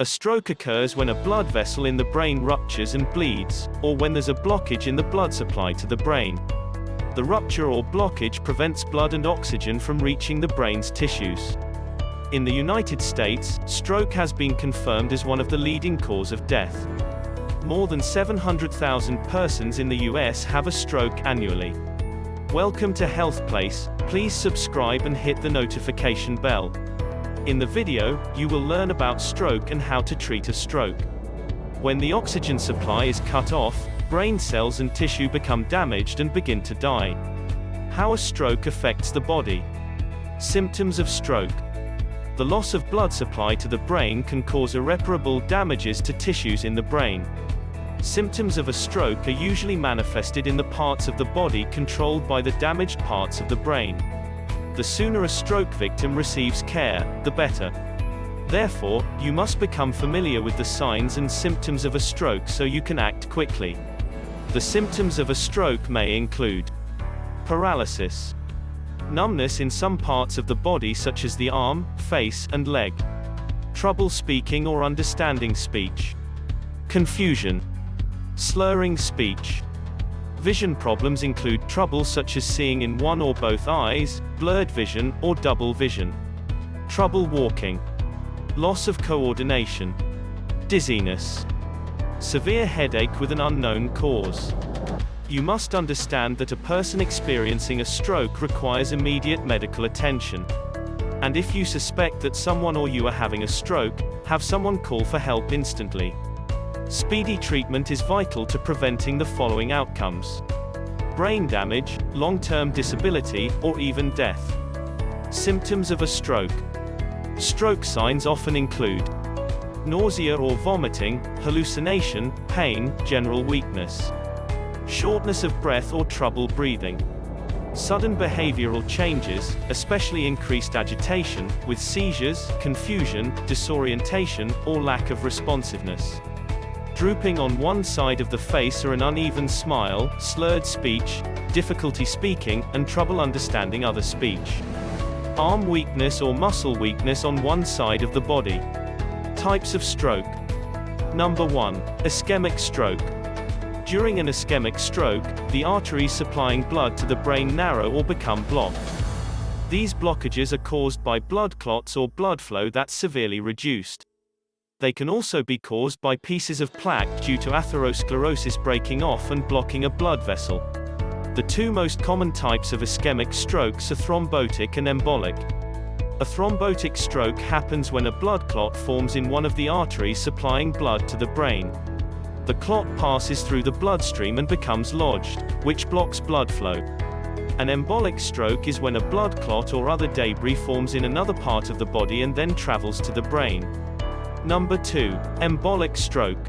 A stroke occurs when a blood vessel in the brain ruptures and bleeds, or when there's a blockage in the blood supply to the brain. The rupture or blockage prevents blood and oxygen from reaching the brain's tissues. In the United States, stroke has been confirmed as one of the leading causes of death. More than 700,000 persons in the US have a stroke annually. Welcome to Health Place. Please subscribe and hit the notification bell. In the video, you will learn about stroke and how to treat a stroke. When the oxygen supply is cut off, brain cells and tissue become damaged and begin to die. How a stroke affects the body. Symptoms of stroke. The loss of blood supply to the brain can cause irreparable damages to tissues in the brain. Symptoms of a stroke are usually manifested in the parts of the body controlled by the damaged parts of the brain. The sooner a stroke victim receives care, the better. Therefore, you must become familiar with the signs and symptoms of a stroke so you can act quickly. The symptoms of a stroke may include paralysis, numbness in some parts of the body such as the arm, face, and leg, trouble speaking or understanding speech, confusion, slurring speech. Vision problems include trouble such as seeing in one or both eyes, blurred vision, or double vision, trouble walking, loss of coordination, dizziness, severe headache with an unknown cause. You must understand that a person experiencing a stroke requires immediate medical attention. And if you suspect that someone or you are having a stroke, have someone call for help instantly. Speedy treatment is vital to preventing the following outcomes: brain damage, long-term disability, or even death. Symptoms of a stroke. Stroke signs often include nausea or vomiting, hallucination, pain, general weakness, shortness of breath or trouble breathing, sudden behavioral changes, especially increased agitation, with seizures, confusion, disorientation, or lack of responsiveness, drooping on one side of the face or an uneven smile, slurred speech, difficulty speaking, and trouble understanding other speech, arm weakness or muscle weakness on one side of the body. Types of stroke. Number 1. Ischemic stroke. During an ischemic stroke, the arteries supplying blood to the brain narrow or become blocked. These blockages are caused by blood clots or blood flow that's severely reduced. They can also be caused by pieces of plaque due to atherosclerosis breaking off and blocking a blood vessel. The two most common types of ischemic strokes are thrombotic and embolic. A thrombotic stroke happens when a blood clot forms in one of the arteries supplying blood to the brain. The clot passes through the bloodstream and becomes lodged, which blocks blood flow. An embolic stroke is when a blood clot or other debris forms in another part of the body and then travels to the brain. Number 2. Embolic stroke.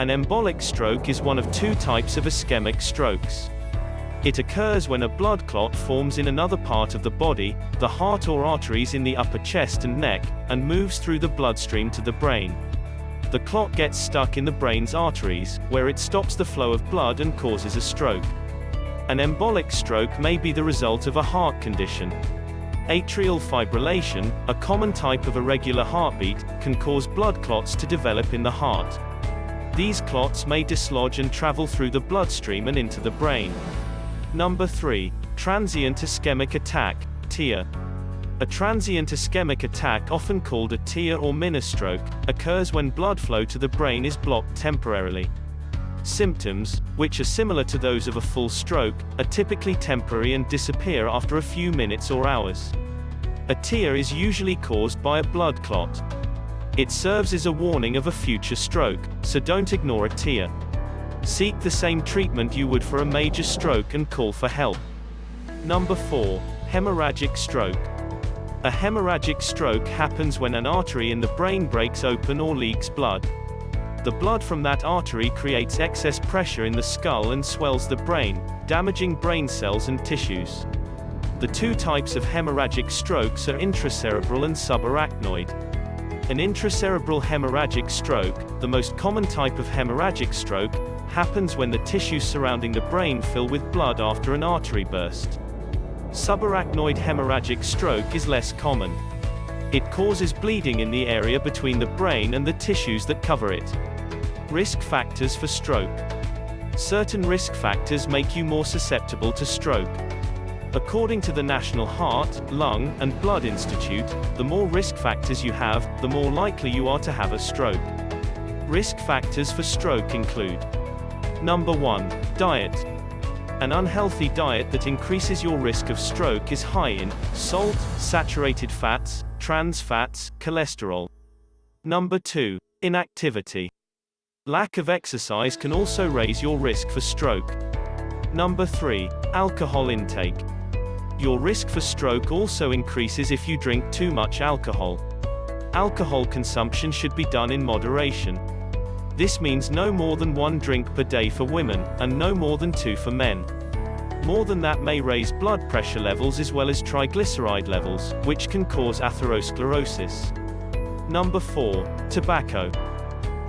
An embolic stroke is one of two types of ischemic strokes. It occurs when a blood clot forms in another part of the body, the heart or arteries in the upper chest and neck, and moves through the bloodstream to the brain. The clot gets stuck in the brain's arteries, where it stops the flow of blood and causes a stroke. An embolic stroke may be the result of a heart condition. Atrial fibrillation, a common type of irregular heartbeat, can cause blood clots to develop in the heart. These clots may dislodge and travel through the bloodstream and into the brain. Number 3. Transient ischemic attack, TIA. A transient ischemic attack, often called a TIA or ministstroke, occurs when blood flow to the brain is blocked temporarily. Symptoms, which are similar to those of a full stroke, are typically temporary and disappear after a few minutes or hours. A TIA is usually caused by a blood clot. It serves as a warning of a future stroke, so don't ignore a TIA. Seek the same treatment you would for a major stroke and call for help. Number 4. Hemorrhagic stroke. A hemorrhagic stroke happens when an artery in the brain breaks open or leaks blood. The blood from that artery creates excess pressure in the skull and swells the brain, damaging brain cells and tissues. The two types of hemorrhagic strokes are intracerebral and subarachnoid. An intracerebral hemorrhagic stroke, the most common type of hemorrhagic stroke, happens when the tissues surrounding the brain fill with blood after an artery burst. Subarachnoid hemorrhagic stroke is less common. It causes bleeding in the area between the brain and the tissues that cover it. Risk factors for stroke. Certain risk factors make you more susceptible to stroke. According to the National Heart, Lung, and Blood Institute, the more risk factors you have, the more likely you are to have a stroke. Risk factors for stroke include: Number 1. Diet. An unhealthy diet that increases your risk of stroke is high in salt, saturated fats, trans fats, cholesterol. Number 2. Inactivity. Lack of exercise can also raise your risk for stroke. Number 3. Alcohol intake. Your risk for stroke also increases if you drink too much alcohol. Alcohol consumption should be done in moderation. This means no more than 1 drink per day for women, and no more than 2 for men. More than that may raise blood pressure levels as well as triglyceride levels, which can cause atherosclerosis. Number 4. Tobacco.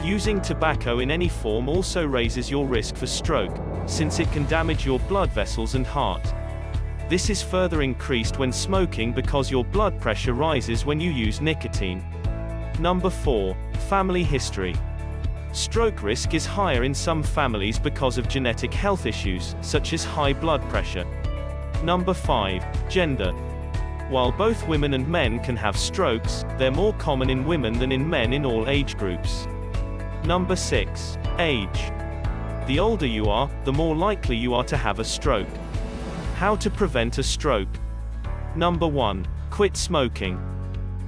Using tobacco in any form also raises your risk for stroke, since it can damage your blood vessels and heart. This is further increased when smoking because your blood pressure rises when you use nicotine. Number 4. Family history. Stroke risk is higher in some families because of genetic health issues, such as high blood pressure. Number 5. Gender. While both women and men can have strokes, they're more common in women than in men in all age groups. Number 6. Age. The older you are, the more likely you are to have a stroke. How to prevent a stroke? Number 1. Quit smoking.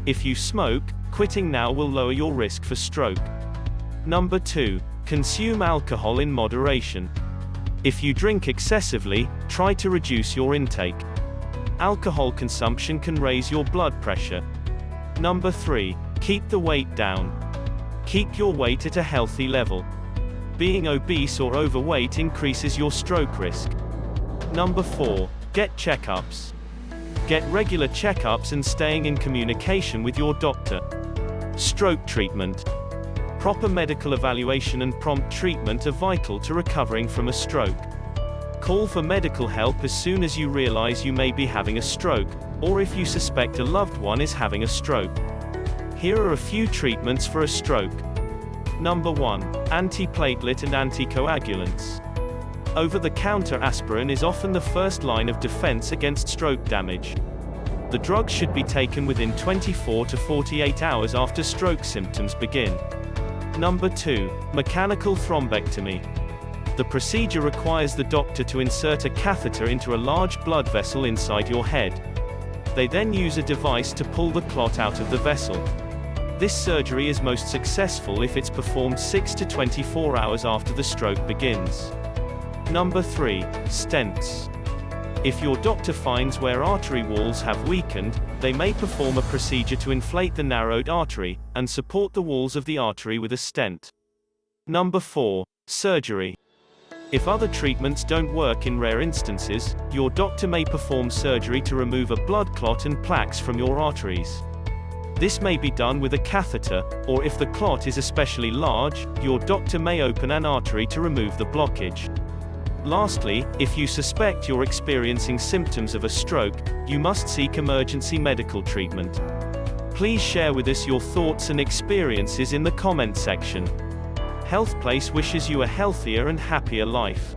If you smoke, quitting now will lower your risk for stroke. Number 2. Consume alcohol in moderation. If you drink excessively, try to reduce your intake. Alcohol consumption can raise your blood pressure. Number 3. Keep the weight down. Keep your weight at a healthy level. Being obese or overweight increases your stroke risk. Number 4. Get checkups. Get regular checkups and staying in communication with your doctor. Stroke treatment. Proper medical evaluation and prompt treatment are vital to recovering from a stroke. Call for medical help as soon as you realize you may be having a stroke, or if you suspect a loved one is having a stroke. Here are a few treatments for a stroke. Number 1. Antiplatelet and anticoagulants. Over-the-counter aspirin is often the first line of defense against stroke damage. The drug should be taken within 24 to 48 hours after stroke symptoms begin. Number 2. Mechanical thrombectomy. The procedure requires the doctor to insert a catheter into a large blood vessel inside your head. They then use a device to pull the clot out of the vessel. This surgery is most successful if it's performed 6 to 24 hours after the stroke begins. Number 3. Stents. If your doctor finds where artery walls have weakened, they may perform a procedure to inflate the narrowed artery, and support the walls of the artery with a stent. Number 4. Surgery. If other treatments don't work in rare instances, your doctor may perform surgery to remove a blood clot and plaques from your arteries. This may be done with a catheter, or if the clot is especially large, your doctor may open an artery to remove the blockage. Lastly, if you suspect you're experiencing symptoms of a stroke, you must seek emergency medical treatment. Please share with us your thoughts and experiences in the comment section. HealthPlace wishes you a healthier and happier life.